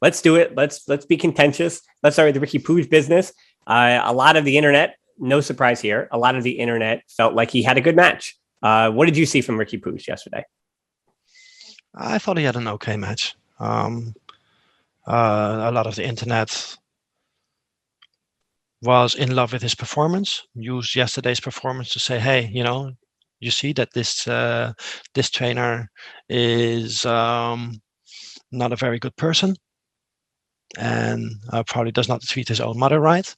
let's do it. Let's be contentious. Let's start with the Riqui Puig business. A lot of the internet, no surprise here, a lot of the internet felt like he had a good match. What did you see from Riqui Puig yesterday? I thought he had an okay match. A lot of the internet was in love with his performance, used yesterday's performance to say, hey, you see that this trainer is not a very good person, and probably does not treat his own mother right.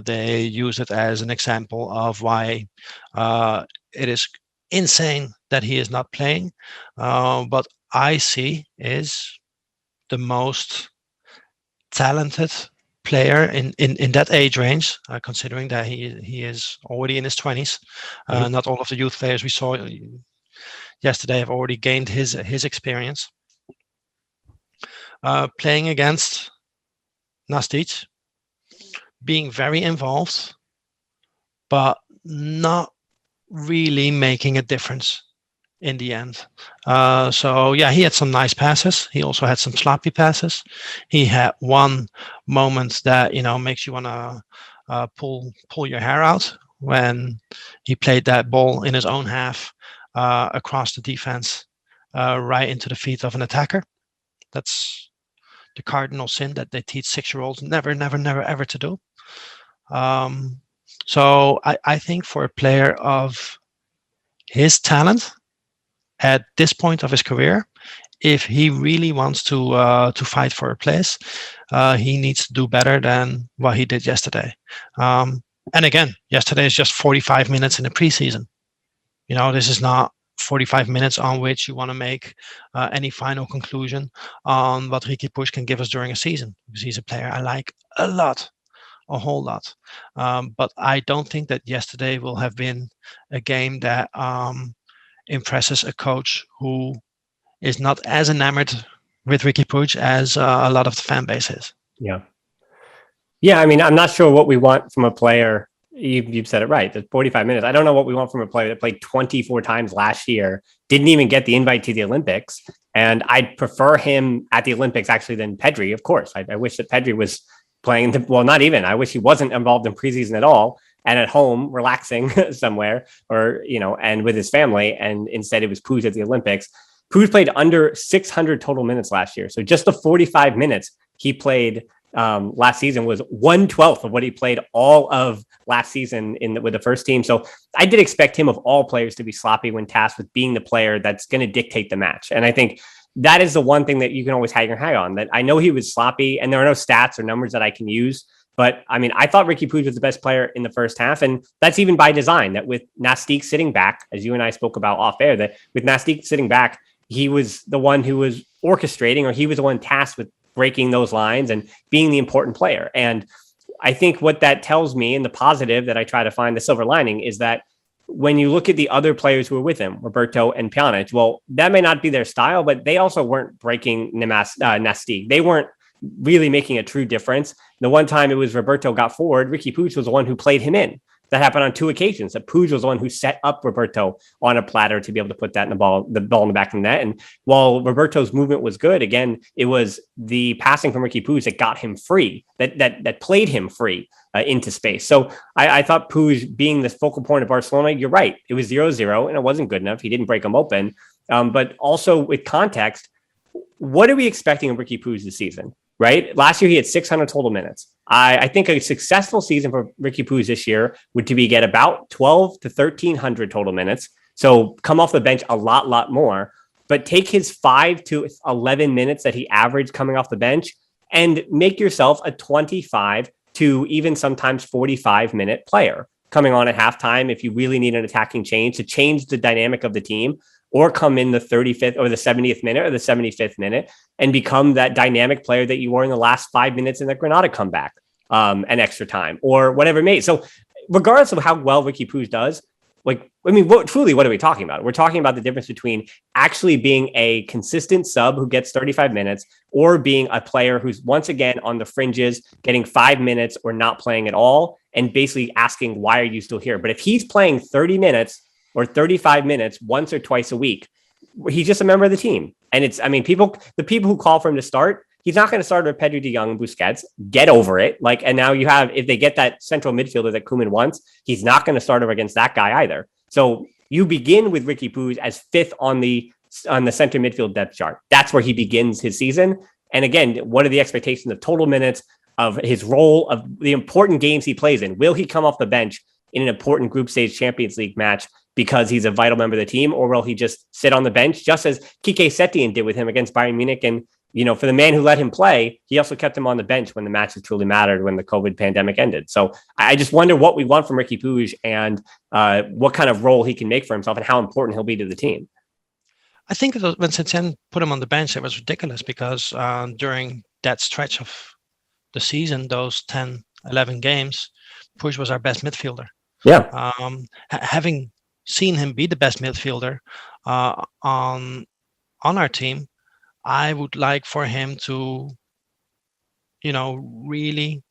They use it as an example of why it is insane that he is not playing. But I see is the most talented player in that age range, considering that he is already in his 20s. Not all of the youth players we saw yesterday have already gained his experience. Playing against Nastic, being very involved, but not really making a difference in the end. So yeah, he had some nice passes. He also had some sloppy passes. He had one moment that makes you want to pull your hair out when he played that ball in his own half across the defense, right into the feet of an attacker. That's the cardinal sin that they teach 6-year-olds never ever to do. So I think for a player of his talent at this point of his career, if he really wants to fight for a place, he needs to do better than what he did yesterday. And again, yesterday is just 45 minutes in the preseason. This is not 45 minutes on which you want to make any final conclusion on what Riqui Puig can give us during a season, because he's a player I like a whole lot. But I don't think that yesterday will have been a game that impresses a coach who is not as enamored with Riqui Puig as a lot of the fan base is. Yeah. I mean, I'm not sure what we want from a player. You've said it right. There's 45 minutes. I don't know what we want from a player that played 24 times last year, didn't even get the invite to the Olympics. And I'd prefer him at the Olympics actually than Pedri, of course. I wish that Pedri was playing, not even. I wish he wasn't involved in preseason at all and at home relaxing somewhere or, and with his family. And instead it was Puig at the Olympics. Puig played under 600 total minutes last year. So just the 45 minutes he played last season was 1/12 of what he played all of last season with the first team. So I did expect him of all players to be sloppy when tasked with being the player that's going to dictate the match. And I think that is the one thing that you can always hang your hat on, that I know he was sloppy and there are no stats or numbers that I can use. But I mean, I thought Riqui Puig was the best player in the first half. And that's even by design, that with Nastic sitting back, as you and I spoke about off air, that with Nastic sitting back, he was the one who was orchestrating, or he was the one tasked with breaking those lines and being the important player. And I think what that tells me, and the positive that I try to find the silver lining, is that when you look at the other players who were with him, Roberto and Pjanic, well, that may not be their style, but they also weren't breaking Nastic. They weren't really making a true difference. The one time it was Roberto got forward, Riqui Puig was the one who played him in. That happened on 2 occasions. That Puig was the one who set up Roberto on a platter to be able to put that in the ball in the back of the net. And while Roberto's movement was good, again, it was the passing from Riqui Puig that got him free, that played him free into space. So I thought Puig being the focal point of Barcelona, you're right. It was 0-0 and it wasn't good enough. He didn't break them open. But also with context, what are we expecting of Riqui Puig this season? Right? Last year, he had 600 total minutes. I think a successful season for Riqui Puig this year would be get about 12 to 1,300 total minutes. So come off the bench a lot more, but take his 5 to 11 minutes that he averaged coming off the bench and make yourself a 25 to even sometimes 45-minute player coming on at halftime if you really need an attacking change to change the dynamic of the team, or come in the 35th or the 70th minute or the 75th minute and become that dynamic player that you were in the last 5 minutes in the Granada comeback, and extra time or whatever it may. So regardless of how well Riqui Puig does, what are we talking about? We're talking about the difference between actually being a consistent sub who gets 35 minutes or being a player who's once again on the fringes, getting 5 minutes or not playing at all, and basically asking, why are you still here? But if he's playing 30 minutes or 35 minutes once or twice a week, he's just a member of the team. And the people who call for him to start, he's not going to start with Pedri, De Jong, and Busquets. Get over it. Like, and now you have, if they get that central midfielder that Koeman wants, he's not going to start over against that guy either. So you begin with Riqui Puig as fifth on the center midfield depth chart. That's where he begins his season. And again, what are the expectations of total minutes, of his role, of the important games he plays in? Will he come off the bench in an important group stage Champions League match because he's a vital member of the team, or will he just sit on the bench, just as Quique Setien did with him against Bayern Munich? And, you know, for the man who let him play, he also kept him on the bench when the matches truly mattered, when the COVID pandemic ended. So I just wonder what we want from Riqui Puig and what kind of role he can make for himself and how important he'll be to the team. I think when Setien put him on the bench, it was ridiculous because during that stretch of the season, those 10, 11 games, Puig was our best midfielder. Yeah. Having seen him be the best midfielder on our team, I would like for him to, you know, really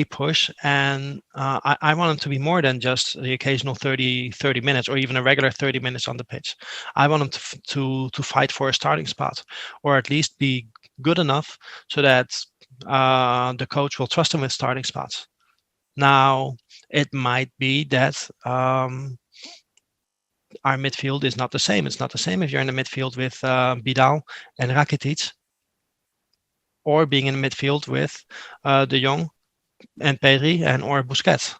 push. And I want him to be more than just the occasional 30 minutes or even a regular 30 minutes on the pitch. I want him to fight for a starting spot, or at least be good enough so that the coach will trust him with starting spots. Now, it might be that our midfield is not the same. It's not the same if you're in the midfield with Vidal and Rakitic, or being in the midfield with De Jong and Pedri and or Busquets,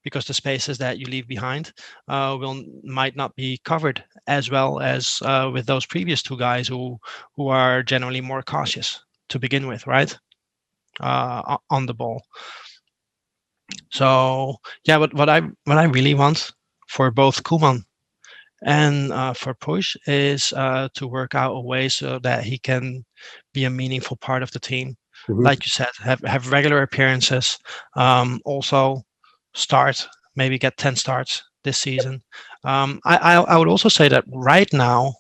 because the spaces that you leave behind might not be covered as well as with those previous two guys who are generally more cautious to begin with, right? On the ball. So yeah, what I really want for both Koeman and for Puig is to work out a way so that he can be a meaningful part of the team. Mm-hmm. Like you said, have regular appearances, also start, maybe get 10 starts this season. I would also say that right now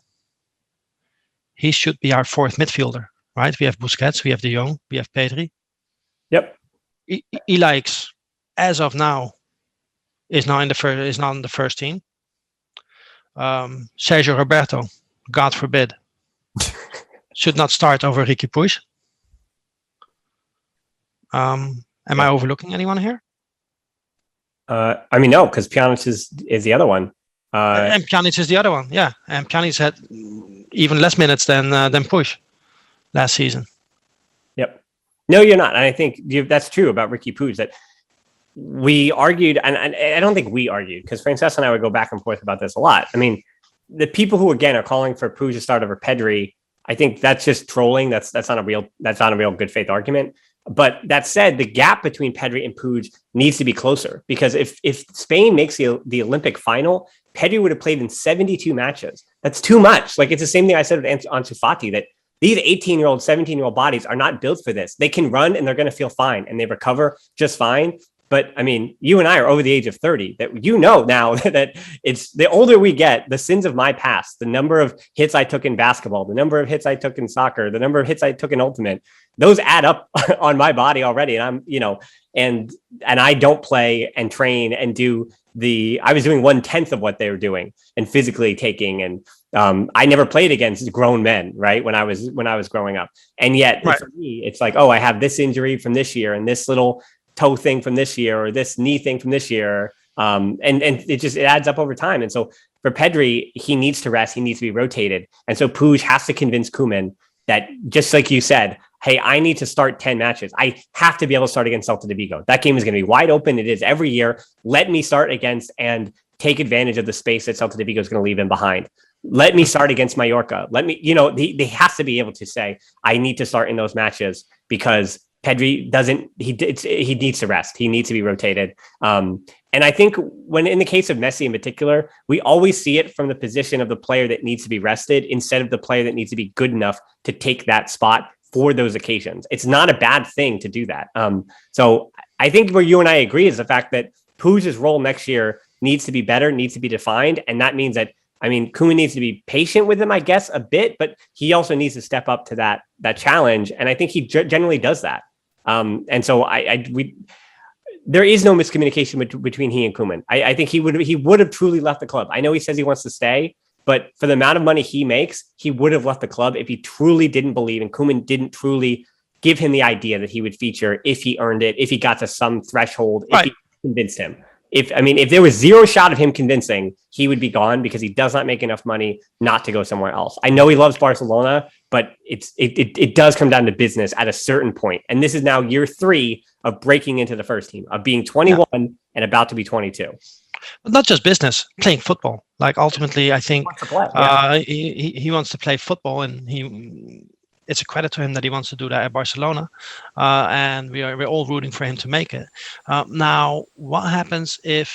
he should be our fourth midfielder, right? We have Busquets, we have De Jong, we have Pedri. Yep. He likes, as of now, is not in the first team. Sergio Roberto, God forbid, should not start over Riqui Puig. Am I overlooking anyone here? I mean, no, because Pjanic is the other one. And Pjanic is the other one, yeah. And Pjanic had even less minutes than Puig last season. Yep. No, you're not. And I think that's true about Riqui Puig, that we argued, and I don't think we argued, because Francesca and I would go back and forth about this a lot. I mean, the people who, again, are calling for Puig to start over Pedri, I think that's just trolling. That's not a real good faith argument. But that said, the gap between Pedri and Puig needs to be closer, because if Spain makes the Olympic final, Pedri would have played in 72 matches. That's too much. Like, it's the same thing I said with Ansu Fati, that these 18-year-old, 17-year-old bodies are not built for this. They can run and they're going to feel fine and they recover just fine. But I mean, you and I are over the age of 30, that you know now that it's the older we get, the sins of my past, the number of hits I took in basketball, the number of hits I took in soccer, the number of hits I took in Ultimate, those add up on my body already. And I'm, you know, and I don't play and train and I was doing 1/10 of what they were doing and physically taking. And I never played against grown men, right? When I was growing up. And yet for me, it's like, oh, I have this injury from this year and this little toe thing from this year or this knee thing from this year. And it adds up over time. And so for Pedri, he needs to rest. He needs to be rotated. And so Puig has to convince Koeman that, just like you said, hey, I need to start 10 matches. I have to be able to start against Celta de Vigo. That game is going to be wide open. It is every year. Let me start against and take advantage of the space that Celta de Vigo is going to leave him behind. Let me start against Mallorca. Let me, they have to be able to say, I need to start in those matches, because Pedri he needs to rest. He needs to be rotated. And I think when in the case of Messi in particular, we always see it from the position of the player that needs to be rested instead of the player that needs to be good enough to take that spot for those occasions. It's not a bad thing to do that. So I think where you and I agree is the fact that Puig's role next year needs to be better, needs to be defined. And that means that, Koeman needs to be patient with him, I guess, a bit, but he also needs to step up to that challenge. And I think he generally does that. And so there is no miscommunication between he and Koeman. I think he would have truly left the club. I know he says he wants to stay, but for the amount of money he makes, he would have left the club if he truly didn't believe and Koeman didn't truly give him the idea that he would feature if he earned it, if he got to some threshold, if he convinced him. If there was zero shot of him convincing, he would be gone because he does not make enough money not to go somewhere else. I know he loves Barcelona, but it does come down to business at a certain point. And this is now year 3 of breaking into the first team, of being 21 and about to be 22. But not just business, playing football. Like ultimately, I think he wants to play football, and it's a credit to him that he wants to do that at Barcelona, and we're all rooting for him to make it. Now, what happens if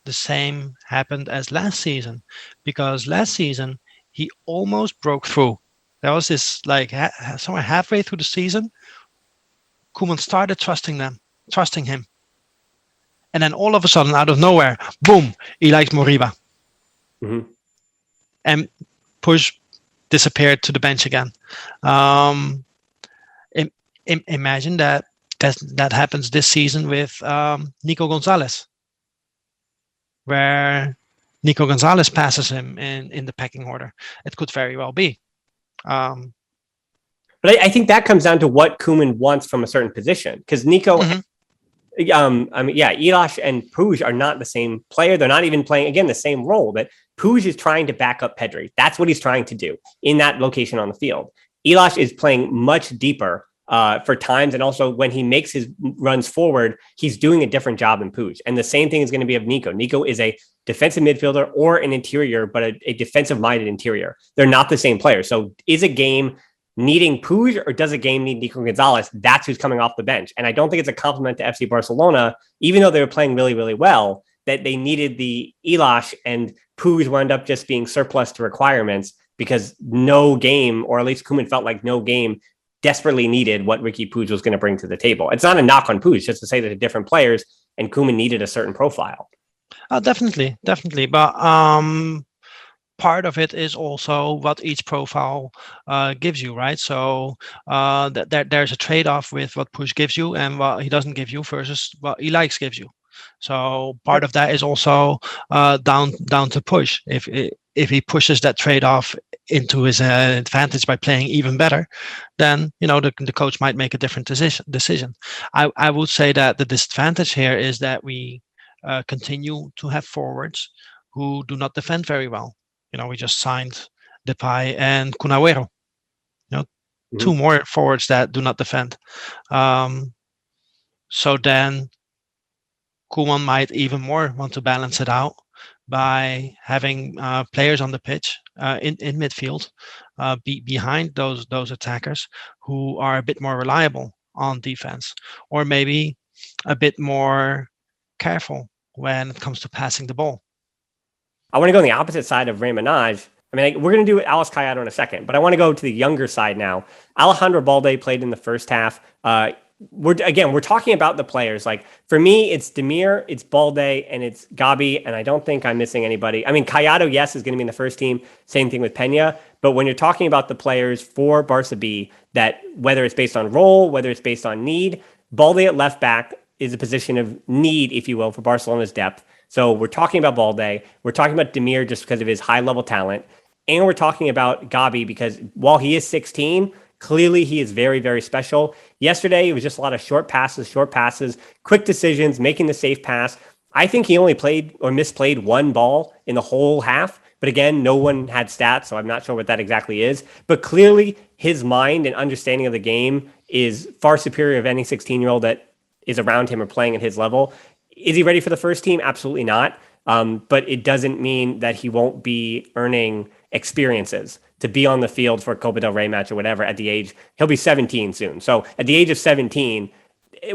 the same happened as last season? Because last season he almost broke through. There was this somewhere halfway through the season, Koeman started trusting him, and then all of a sudden, out of nowhere, boom, he likes Moriba, and Puig disappeared to the bench again. Imagine that happens this season with Niko Gonzalez, where Niko Gonzalez passes him in the pecking order. It could very well be. But I think that comes down to what Koeman wants from a certain position, because Niko, Ilash and Puig are not the same player. They're not even playing, again, the same role, but Puig is trying to back up Pedri. That's what he's trying to do in that location on the field. Ilash is playing much deeper for times, and also when he makes his runs forward, he's doing a different job than Puig. And the same thing is going to be of Niko. Niko is a defensive midfielder or an interior, but a defensive-minded interior. They're not the same player. So is a game needing Puig, or does a game need Niko Gonzalez? That's who's coming off the bench. And I don't think it's a compliment to FC Barcelona, even though they were playing really, really well, that they needed the Ilash, and Puig wound up just being surplus to requirements because no game, or at least Koeman felt like no game, desperately needed what Riqui Puig was going to bring to the table. It's not a knock on Puig, just to say that they're different players, and Koeman needed a certain profile. Definitely. But part of it is also what each profile gives you, right? So there's a trade-off with what Puig gives you and what he doesn't give you versus what he likes gives you. So part of that is also down to Puig. If he pushes that trade-off into his advantage by playing even better, then the coach might make a different decision. I would say that the disadvantage here is that we continue to have forwards who do not defend very well. We just signed Depay and Kun Agüero. Two more forwards that do not defend. So then Koeman might even more want to balance it out by having players on the pitch in midfield behind those attackers who are a bit more reliable on defense, or maybe a bit more careful when it comes to passing the ball. I want to go on the opposite side of Remanaj. We're going to do Alex Collado in a second, but I want to go to the younger side now. Alejandro Balde played in the first half. We're talking about the players. Like, for me, it's Demir, it's Balde, and it's Gavi, and I don't think I'm missing anybody. Collado, yes, is going to be in the first team. Same thing with Peña. But when you're talking about the players for Barca B, that whether it's based on role, whether it's based on need, Balde at left back is a position of need, if you will, for Barcelona's depth. So we're talking about Balde. We're talking about Demir just because of his high-level talent. And we're talking about Gavi because while he is 16, clearly he is very, very special. Yesterday, it was just a lot of short passes, quick decisions, making the safe pass. I think he only played or misplayed one ball in the whole half. But again, no one had stats, so I'm not sure what that exactly is. But clearly, his mind and understanding of the game is far superior of any 16-year-old that is around him or playing at his level. Is he ready for the first team? Absolutely not. But it doesn't mean that he won't be earning experiences to be on the field for a Copa del Rey match or whatever at the age. He'll be 17 soon. So at the age of 17,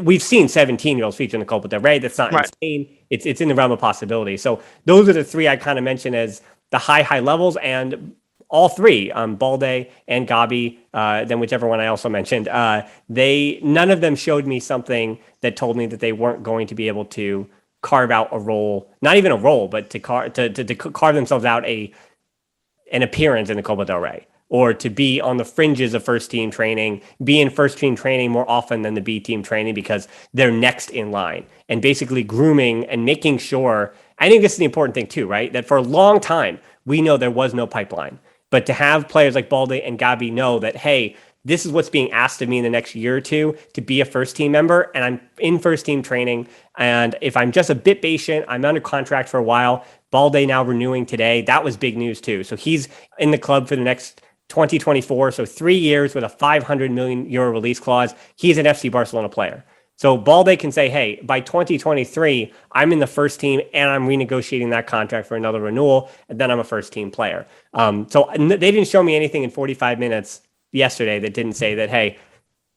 we've seen 17-year-olds feature in the Copa del Rey. That's not insane. It's in the realm of possibility. So those are the three I kind of mentioned as the high levels, and all three, Balde and Gavi, then whichever one I also mentioned, none of them showed me something that told me that they weren't going to be able to carve out a role, not even a role, but to carve themselves out an appearance in the Copa del Rey, or to be on the fringes of first team training, be in first team training more often than the B team training because they're next in line, and basically grooming and making sure. I think this is the important thing too, right? That for a long time, we know there was no pipeline. But to have players like Balde and Gavi know that, hey, this is what's being asked of me in the next year or two to be a first team member, and I'm in first team training. And if I'm just a bit patient, I'm under contract for a while. Balde now renewing today. That was big news too. So he's in the club for the next 2024. So 3 years with a 500 million euro release clause. He's an FC Barcelona player. So Balde can say, hey, by 2023, I'm in the first team and I'm renegotiating that contract for another renewal, and then I'm a first team player. So they didn't show me anything in 45 minutes yesterday that didn't say that, hey,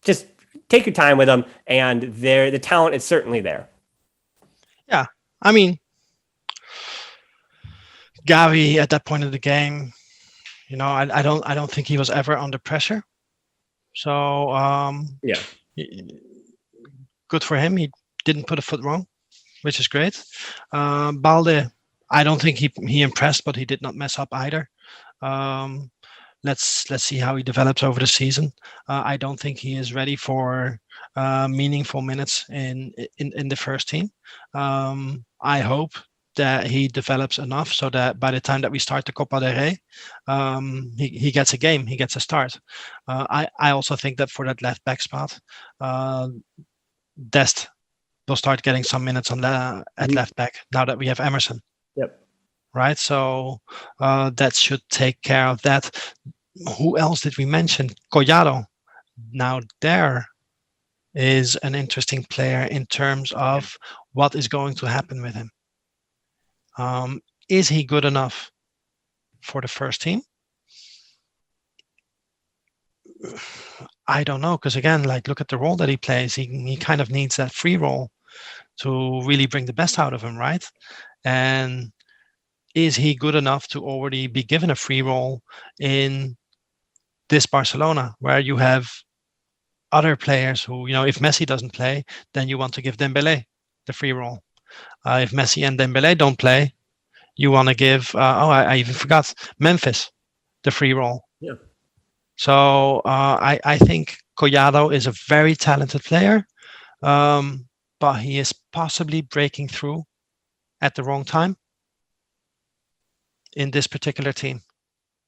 just take your time with them, and the talent is certainly there. Yeah, I mean, Gavi at that point of the game, I don't think he was ever under pressure. So yeah, good for him. He didn't put a foot wrong, which is great. Balde, I don't think he impressed, but he did not mess up either. Let's see how he develops over the season. I don't think he is ready for meaningful minutes in the first team. I hope that he develops enough so that by the time that we start the Copa del Rey, he gets a game, he gets a start. I also think that for that left back spot, Dest will start getting some minutes on at left back now that we have Emerson. Yep. Right, so that should take care of that. Who else did we mention? Collado. Now there is an interesting player in terms of what is going to happen with him. Is he good enough for the first team? I don't know, because again, look at the role that he plays. He kind of needs that free role to really bring the best out of him, right? And is he good enough to already be given a free role in this Barcelona, where you have other players who, if Messi doesn't play, then you want to give Dembele the free role. If Messi and Dembele don't play, you want to give, I even forgot, Memphis the free role. Yeah. So I think Collado is a very talented player, but he is possibly breaking through at the wrong time in this particular team.